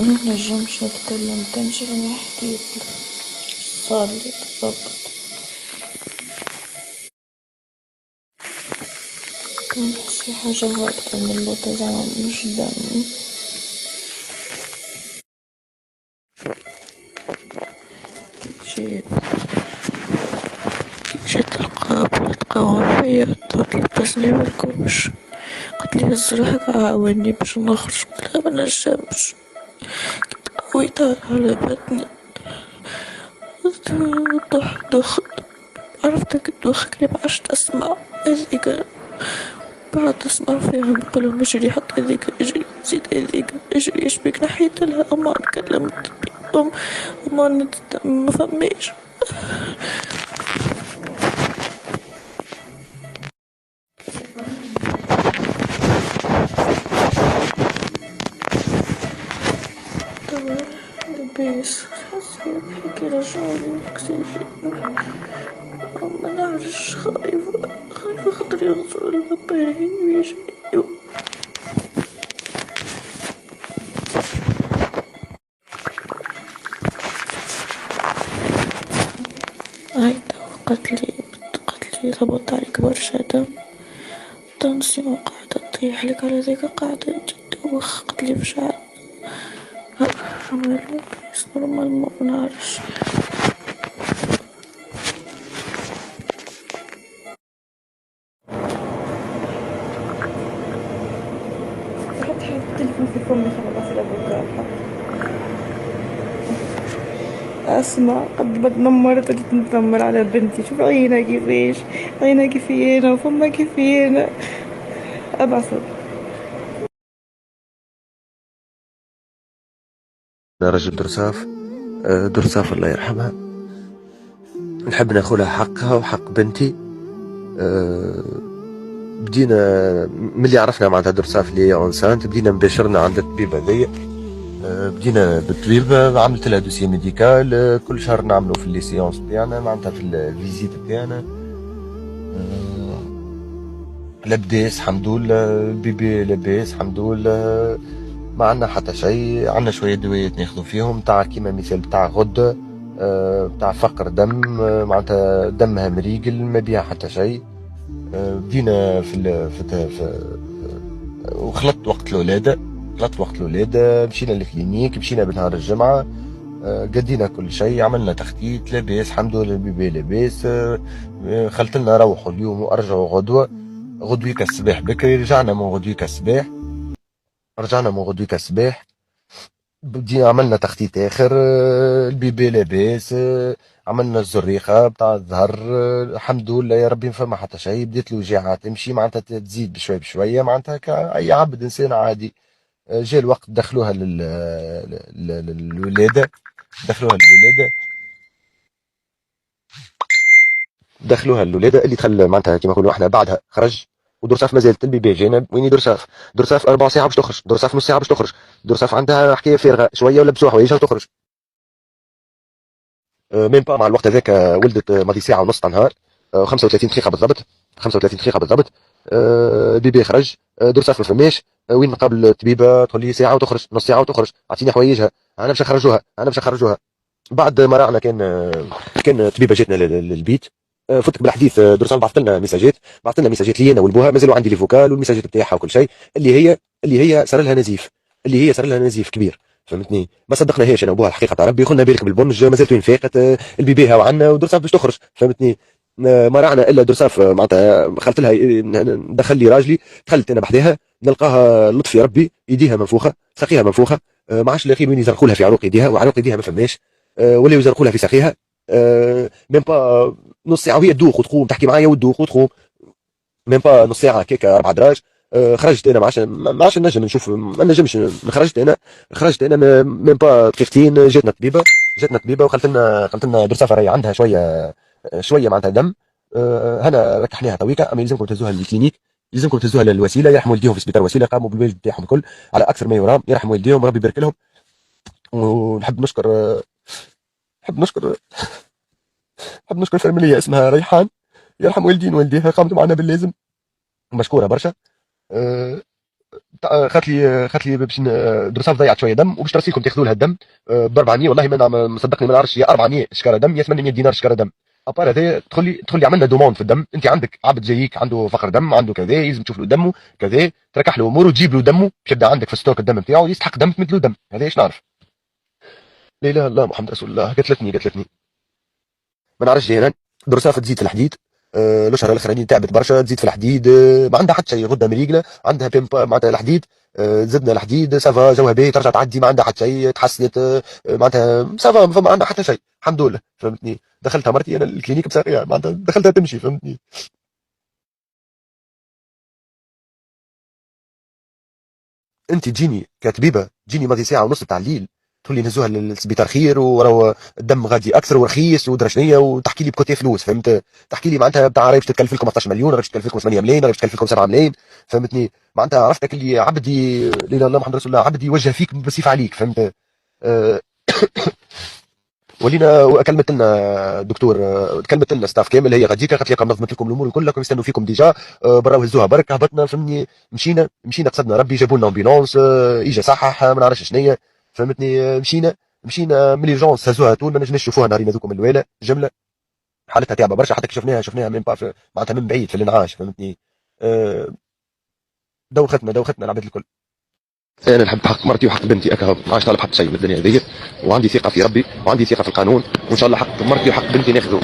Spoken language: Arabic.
منجمش نتكلم تنجم نحكيلك صارلي بالضبط. كانت شي حاجة هابطة من اللوطة زعما مش دم. جيت جيت القابلة تقاوم فيا تلبسني بالكوش، قالتلي هز روحك عاوني باش نخرج، قلتلها منجمش، قويتها على بطني دوخ. عرفتك تدوخك اللي معاش تسمع هذيك، بعد تسمع فيهم يقولوا اجري حط هذيك اجري زيد هذيك اجري اشبيك نحيتلها أما كلمت بيهم أما مفماش. توا لباس هيك رجعوني أكسجين، منعرفش خايفة خاطر يوصلوا المباين ويجريو. هاي توا قالتلي ضبط عليك برشا دم، التنسيون قاعدة تطيح لك على ذيك قاعدة تدوخ، قالتلي مش عاملة لباس نورمال منعرفش. حط التليفون في فمي خلاص الأفوكار حط. أسمع قد ما تنمرت قلت نتنمر على بنتي، شوف عينها كيفاش، عينها كيفينا وفمها كيفينا. أبعث رجل درساف. درساف الله يرحمها، نحب ناخذها حقها وحق بنتي. بدينا ملي عرفنا معناتها درساف اللي هي اونسانت، بدينا مباشرنا عند الطبيب هذيا. بدينا بالطبيب، عملت لها دوسي ميديكال، كل شهر نعملوا في لي سيونس بتاعنا معناتها في الفيزيت بتاعنا. لاباس الحمد لله، البيبي لاباس الحمد لله، ما عندنا حتى شيء. عندنا شويه دويات ناخذوا فيهم تاع كيما مثال بتاع غده، بتاع فقر دم، معناتها دمها مريقل ما بيها حتى شيء. بدينا وخلطت وقت الولاده، مشينا للكلينيك، مشينا بنهار الجمعه، قدينا كل شيء، عملنا تخطيط لاباس الحمد لله، البيبي لاباس. خلتلنا روحوا اليوم وارجعوا غدويك الصباح بكري. رجعنا من غدويك الصباح، بدينا عملنا تخطيط اخر. البيبي لاباس، عملنا الزريخه بتاع الظهر، الحمد لله يا ربي ما فما حتى شيء. بديت الوجيعه تمشي معناتها تزيد بشوي بشويه معناتها كاي عبد انسان عادي. جاء الوقت دخلوها للولاده، دخلوها الولاده اللي دخل معناتها كيما نقولوا احنا بعدها خرج. ودرساف مازالت البيبي جينا ويني درساف 4 ساعة باش تخرج، درساف نص ساعة باش تخرج، درساف عندها حكاية فارغة شوية ولبسوها حوايجها وتخرج. ميم با مع الوقت هذاك ولدت ماضي ساعة ونص تاع نهار، 35 دقيقة بالضبط، 35 دقيقة بالضبط. البيبي خرج، درساف ما فماش. وين نقابل الطبيبة تقول لي ساعة وتخرج، نص ساعة وتخرج، اعطيني حوايجها، انا باش نخرجوها. بعد ما رانا كان طبيبه جاتنا للبيت. فتك بالحديث، درسان بعثت لنا ميساجات لي انا والبوها، مازالوا عندي لي فوكال والميساجات بتاعها وكل شيء، اللي هي صار لها نزيف كبير، فهمتني. ما صدقناهاش انا وبوها الحقيقه تاع ربي، قلنا بالك بالبنج مازالت وين فاقت، البيبي ها وعنا ودرساف باش تخرج، فهمتني. ما رانا الا درساف، معناتها خلت لها دخل لي راجلي، دخلت انا بحذاها نلقاها لطف يا ربي، يديها منفوخه، ساقيها منفوخه. ما عادش لاقي وين يزرقوا لها في عنق يديها، وعنق يديها ما فماش. ولا يزرقوا لها في ساقيها. ميم با نص ساعه وهي تدوخ وتقوم تحكي معايا وتدوخ وتقوم، ميم با نص ساعه كيك 4 دراج. خرجت انا ما عادش نجم نشوف، ما نجمش. خرجت انا ميم با دقيقتين، جاتنا طبيبه وقالت لنا درسافه راهي عندها شويه معناتها دم. هنا ركحناها تويكا، اما يلزمكم تهزوها للكلينيك، يلزمكم تهزوها للوسيله، يرحم والديهم في سبيطار وسيله، قاموا بالواجب بتاعهم الكل على اكثر ما يرام، يرحم والديهم ربي يبارك لهم. ونحب نشكر نحب نشكر نحب نشكر فاميليا اسمها ريحان، يرحم والدين والديها، قامت معنا باللازم، مشكوره برشا. أه خات لي باش دراسات ضيعت شويه دم، وباش ترسيكم تاخذوا لها الدم ب 400. والله ما مصدقني ما نعرفش، يا 400 شكاره دم يا 800 دينار شكاره دم. ابار هذا تدخل لي عملنا دوموند في الدم. انت عندك عبد جايك عنده فقر دم، عنده كذا، يلزم تشوف له دمه كذا، تركح له اموره، تجيب له دمه باش يبدا عندك في ستوك الدم نتاعو، يستحق دم تمد له دم. هذا ايش نعرف. لا اله الا الله محمد رسول الله. قتلتني ما نعرفش هنا. درسها تزيد في الحديد. الاشهر الاخرانيين تعبت برشا، تزيد في الحديد. ما عندها حتى شيء، غده مريقله عندها معناتها الحديد. زدنا الحديد سافا، جوها باهي، ترجع تعدي ما عندها حتى شيء، تحسنت. معناتها سافا، ما عندها حتى شيء الحمد لله. فهمتني. دخلتها مرتي انا الكلينيك بسريع، معناتها دخلتها تمشي. فهمتني. انت تجيني كطبيبه، تجيني ماضي ساعه ونص بتاع الليل، تقول لي نهزوها للسبيطار خير، وراه الدم غادي اكثر ورخيص ودرا شنيا، وتحكي لي بكوتي فلوس. فهمت. تحكي لي معناتها بتاع راهي باش تكلف لكم 14 مليون، راهي باش تكلف لكم 8 ملايين، راهي باش تكلف لكم 7 ملايين. فهمتني. معناتها عرفتك اللي عبدي لا اله الا الله محمد رسول الله، عبدي يوجه فيك بصيف عليك. فهمت. أه ولينا كلمت لنا دكتور، كلمت لنا ستاف كامل، هي غاديكا قالت لكم نظمت لكم الامور كلكم يستنوا فيكم ديجا. برا وهزوها برك، هبطنا. فهمتني. مشينا قصدنا ربي، جابوا لنا امبيلونس، اجا صحح ما نعرفش شنيا. فهمتني. مشينا من ليرجونس، هزوها طول ما نجمش نشوفوها نهارين هذوكم الويله جمله. حالتها تعبه برشا، حتى كي شفناها من معناتها من بعيد في الانعاش. فهمتني. آه، دوختنا العباد الكل. انا نحب حق مرتي وحق بنتي، اكا ما عادش طالب حق شيء من الدنيا هذيا، وعندي ثقه في ربي وعندي ثقه في القانون، وان شاء الله حق مرتي وحق بنتي ناخذه.